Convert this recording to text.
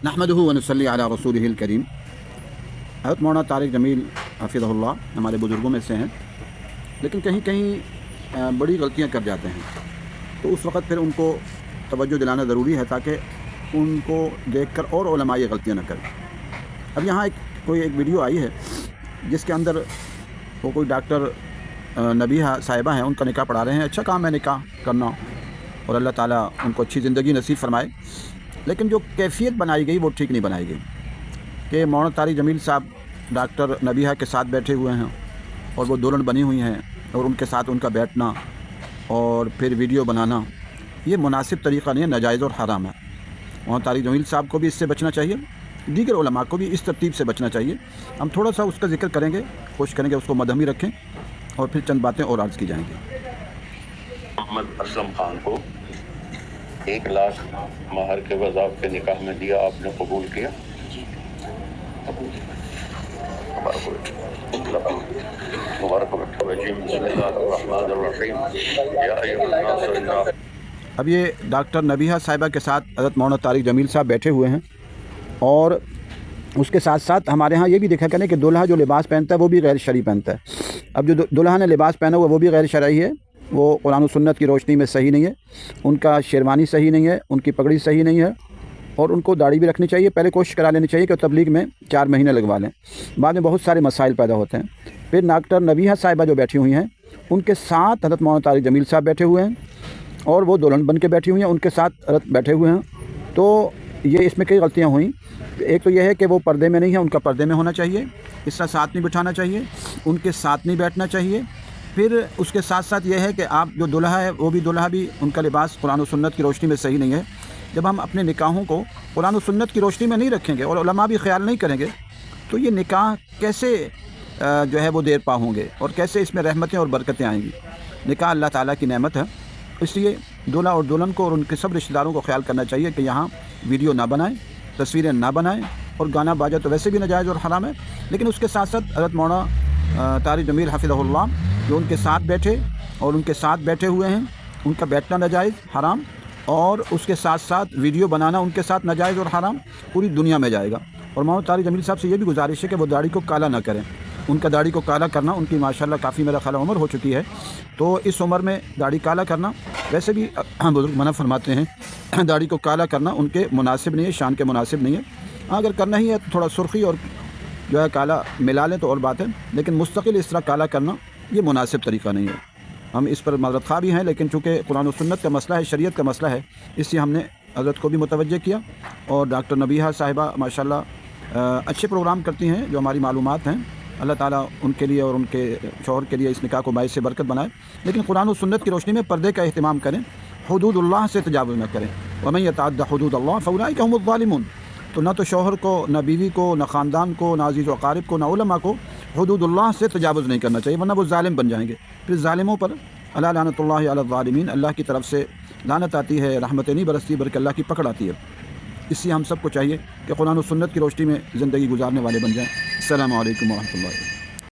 नहमदुहु व नसल्ली अला रसूलिहिल करीम। हज़रत मौलाना तारिक जमील हफ़िज़हुल्लाह हमारे बुज़ुर्गों में से हैं, लेकिन कहीं कहीं बड़ी गलतियां कर जाते हैं, तो उस वक़्त फिर उनको तवज्जो दिलाना ज़रूरी है ताकि उनको देखकर और उलमा ये गलतियां न करें। अब यहाँ एक वीडियो आई है जिसके अंदर वो कोई डॉक्टर नबीहा साहिबा हैं, उनका निकाह पढ़ा रहे हैं। अच्छा काम है निकाह करना और अल्लाह ताला उनको अच्छी ज़िंदगी नसीब फरमाए, लेकिन जो कैफियत बनाई गई वो ठीक नहीं बनाई गई कि मौलाना तारिक जमील साहब डॉक्टर नबीहा के साथ बैठे हुए हैं और वो दुल्हन बनी हुई हैं और उनके साथ उनका बैठना और फिर वीडियो बनाना ये मुनासिब तरीक़ा नहीं है, नाजायज़ और हराम है। मौलाना तारिक जमील साहब को भी इससे बचना चाहिए, दीगर उलमा को भी इस तरतीब से बचना चाहिए। हम थोड़ा सा उसका जिक्र करेंगे, कोशिश करेंगे उसको मदहमी रखें और फिर चंद बातें और अर्ज़ की जाएंगी। मोहम्मद असलम खान को 1 लाख महर के वज़ाफ़ के निकाह में दिया, आपने कबूल किया? अब ये डॉक्टर नबीहा साहिबा के साथ हज़रत मौलाना तारिक जमील साहब बैठे हुए हैं और उसके साथ साथ हमारे यहाँ ये भी देखा करें कि दूल्हा जो लिबास पहनता है वो भी गैर शरई पहनता है। अब जो दूल्हा ने लिबास पहना हुआ वो भी गैर शरई है, वो कुरान और सुन्नत की रोशनी में सही नहीं है, उनका शेरवानी सही नहीं है, उनकी पगड़ी सही नहीं है और उनको दाढ़ी भी रखनी चाहिए। पहले कोशिश करा लेनी चाहिए कि तबलीग में 4 महीने लगवा लें, बाद में बहुत सारे मसाइल पैदा होते हैं। फिर डॉक्टर नबीहा साहिबा जो बैठी हुई हैं उनके साथ हज़रत मौलाना तारिक जमील साहब बैठे हुए हैं और वो दुल्हन बन के बैठी हुई हैं, उनके साथ हज़रत बैठे हुए हैं। तो ये इसमें कई गलतियाँ हुई। एक तो यह है कि वो पर्दे में नहीं है, उनका पर्दे में होना चाहिए, इस तरह साथ नहीं बिठाना चाहिए, उनके साथ नहीं बैठना चाहिए। फिर उसके साथ साथ यह है कि आप जो दुल्हा है वो भी दुल्हा भी उनका लिबास कुरान और सुन्नत की रोशनी में सही नहीं है। जब हम अपने निकाहों को कुरान और सुन्नत की रोशनी में नहीं रखेंगे और उलमा भी ख्याल नहीं करेंगे तो ये निकाह कैसे जो है वो देर पा होंगे और कैसे इसमें रहमतें और बरकतें आएंगी। निकाह अल्लाह ताला की नेमत है, इसलिए दूल्हा और दुल्हन को और उनके सब रिश्तेदारों को ख्याल करना चाहिए कि यहाँ वीडियो ना बनाएं, तस्वीरें ना बनाएं और गाना बाजा तो वैसे भी नाजायज़ और हराम है। लेकिन उसके साथ साथ हज़रत मौलाना तारिक जमील हफ़िज़हुल्लाह जो उनके साथ बैठे और उनके साथ बैठे हुए हैं, उनका बैठना नाजायज़ हराम और उसके साथ साथ वीडियो बनाना उनके साथ नाजायज़ और हराम पूरी दुनिया में जाएगा। और मौलाना तारिक जमील साहब से ये भी गुजारिश है कि वो दाढ़ी को काला ना करें। उनका दाढ़ी को काला करना, उनकी माशाल्लाह काफ़ी मेरा ख्याल उम्र हो चुकी है, तो इस उम्र में दाढ़ी काला करना वैसे भी बुजुर्ग मना फरमाते हैं, दाढ़ी को काला करना उनके मुनासिब नहीं है, शान के मुनासिब नहीं है। अगर करना ही है तो थोड़ा सुर्खी और जो है काला मिला लें तो और बात है, लेकिन मुस्तकिल इस तरह काला करना ये मुनासिब तरीक़ा नहीं है। हम इस पर माज़रत ख़्वाह भी हैं, लेकिन चूँकि कुरान और सुन्नत का मसला है, शरीयत का मसला है, इसलिए हमने हज़रत को भी मुतवज्जे किया। और डॉक्टर नबीहा साहिबा माशाल्लाह अच्छे प्रोग्राम करती हैं जो हमारी मालूमात हैं। अल्लाह ताला उनके लिए और उनके शौहर के लिए इस निकाह को बाइस से बरकत बनाए। लेकिन कुरान और सुन्नत की रोशनी में पर्दे का अहतमाम करें, हुदूदुल्लाह से तजावुज़ न करें। वमन यतअद्दा हुदूदल्लाह फउलाइका हुमुज़ ज़ालिमून। तो न तो शौहर को, न बीवी को, न ख़ानदान को, न अज़ीज़ व अक़ारिब को, न उलमा को हुदूदुल्लाह से तजावुज़ नहीं करना चाहिए, वरना वो ज़ालिम बन जाएंगे। फिर ज़ालिमों पर अला लानतुल्लाहि अला ज़ालिमीन, अल्लाह की तरफ से लानत आती है, रहमतें नहीं बरसती बल्कि अल्लाह की पकड़ आती है। इसलिए हम सबको चाहिए कि कुरान और सुन्नत की रोशनी में ज़िंदगी गुजारने वाले बन जाएँ। अस्सलामु अलैकुम व रहमतुल्लाह।